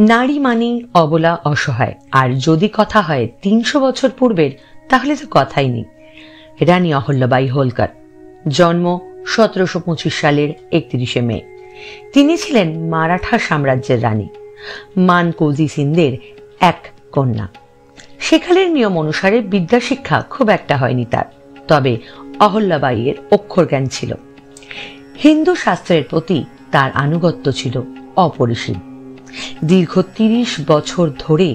নারী মানেই অবলা, অসহায়। আর যদি কথা হয় ৩০০ বছর পূর্বের, তাহলে তো কথাই নেই। রানী অহল্যাবাই হোলকার, জন্ম ১৭২৫ সালের ৩১ মে। তিনি ছিলেন মারাঠা সাম্রাজ্যের রানী, মানকোজি সিন্দের এক কন্যা। সেকালের নিয়ম অনুসারে বিদ্যাশিক্ষা খুব একটা হয়নি তার, তবে অহল্যাবাইয়ের অক্ষর জ্ঞান ছিল। হিন্দু শাস্ত্রের প্রতি তার আনুগত্য ছিল অপরিসীম। দীর্ঘ ৩০ বছর ধরে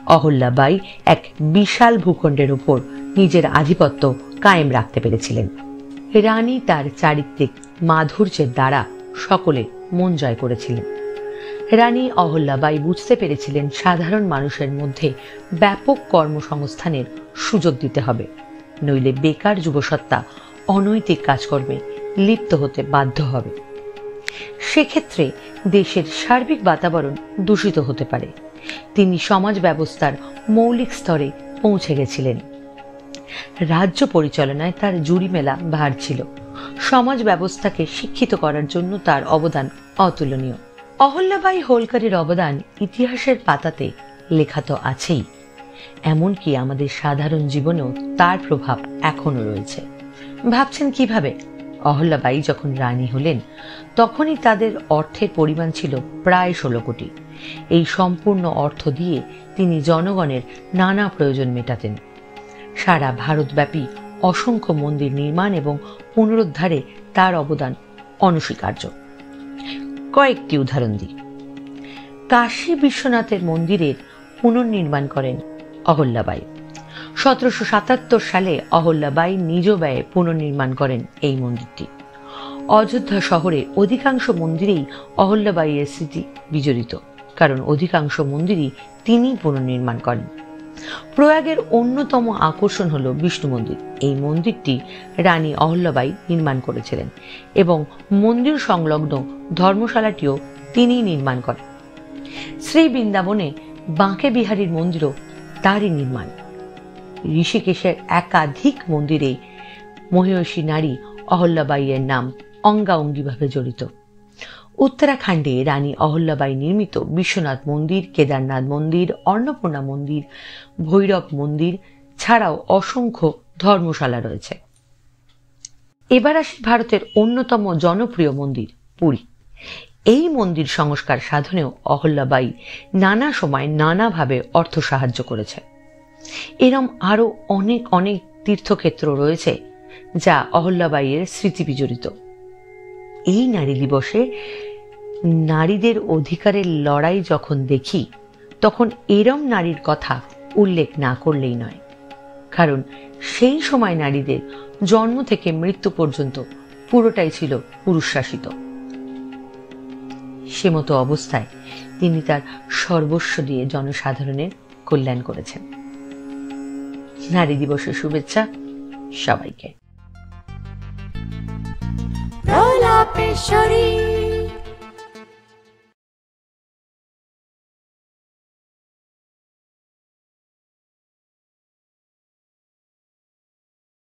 অহল্যাবাই এক বিশাল ভূখণ্ডের উপর নিজের আধিপত্য কায়েম রাখতে পেরেছিলেন। রানী তার চারিত্রিক মাধুর্যের দ্বারা সকলে মন জয় করেছিলেন। রানী অহল্যাবাই বুঝতে পেরেছিলেন সাধারণ মানুষের মধ্যে ব্যাপক কর্মসংস্থানের সুযোগ দিতে হবে, নইলে বেকার যুবসত্তা অনৈতিক কাজকর্মে লিপ্ত হতে বাধ্য হবে। সেক্ষেত্রে দেশের সার্বিক বাতাবরণ দূষিত হতে পারে। তিনি সমাজ ব্যবস্থার মৌলিক স্তরে পৌঁছে গেছিলেন। রাজ্য পরিচালনায় তার জুড়ি মেলা ভার ছিল। সমাজ ব্যবস্থাকে শিক্ষিত করার জন্য তার অবদান অতুলনীয়। অহল্যাবাই হোলকারের অবদান ইতিহাসের পাতাতে লেখা তো আছেই, এমনকি আমাদের সাধারণ জীবনেও তার প্রভাব এখনো রয়েছে। ভাবছেন কিভাবে? অহল্যাবাই যখন রানী হলেন তখনই তাদের অর্থের পরিমাণ ছিল প্রায় ১৬ কোটি। এই সম্পূর্ণ অর্থ দিয়ে তিনি জনগণের নানা প্রয়োজন মেটাতেন। সারা ভারতব্যাপী অসংখ্য মন্দির নির্মাণ এবং পুনরুদ্ধারে তার অবদান অনস্বীকার্য। কয়েকটি উদাহরণ দিই। কাশী বিশ্বনাথের মন্দিরের পুনর্নির্মাণ করেন অহল্যাবাই। ১৭৭৭ সালে অহল্যাবাই নিজ ব্যয়ে পুনর্নির্মাণ করেন এই মন্দিরটি। অযোধ্যা শহরে অধিকাংশ মন্দিরেই অহল্যাবাইয়ের স্মৃতি বিজড়িত, কারণ অধিকাংশ মন্দিরই তিনি পুনর্নির্মাণ করেন। প্রয়াগের অন্যতম আকর্ষণ হল বিষ্ণু মন্দির। এই মন্দিরটি রানী অহল্যাবাই নির্মাণ করেছিলেন এবং মন্দির সংলগ্ন ধর্মশালাটিও তিনিই নির্মাণ করেন। শ্রী বৃন্দাবনে বাঁকে বিহারীর মন্দিরও তারই নির্মাণ। ঋষিকেশের একাধিক মন্দিরে মহিষী নারী অহল্যাবাইয়ের নাম অঙ্গাঅঙ্গিভাবে জড়িত। উত্তরাখণ্ডে রানী অহল্যাবাই নির্মিত বিশ্বনাথ মন্দির, কেদারনাথ মন্দির, অন্নপূর্ণা মন্দির, ভৈরব মন্দির ছাড়াও অসংখ্য ধর্মশালা রয়েছে। এবার আসি ভারতের অন্যতম জনপ্রিয় মন্দির পুরী। এই মন্দির সংস্কার সাধনেও অহল্যাবাই নানা সময় নানাভাবে অর্থ সাহায্য করেছে। এরম আরো অনেক অনেক তীর্থক্ষেত্র রয়েছে যা অহল্যাবাইয়ের স্মৃতি বিজড়িত। এই নারী দিবসে নারীদের অধিকারের লড়াই যখন দেখি, তখন এরম নারীর কথা উল্লেখ না করলেই নয়। কারণ সেই সময় নারীদের জন্ম থেকে মৃত্যু পর্যন্ত পুরোটাই ছিল পুরুষ শাসিত। সে মতো অবস্থায় তিনি তার সর্বস্ব দিয়ে জনসাধারণের কল্যাণ করেছেন। নারী দিবসের শুভেচ্ছা সবাইকে।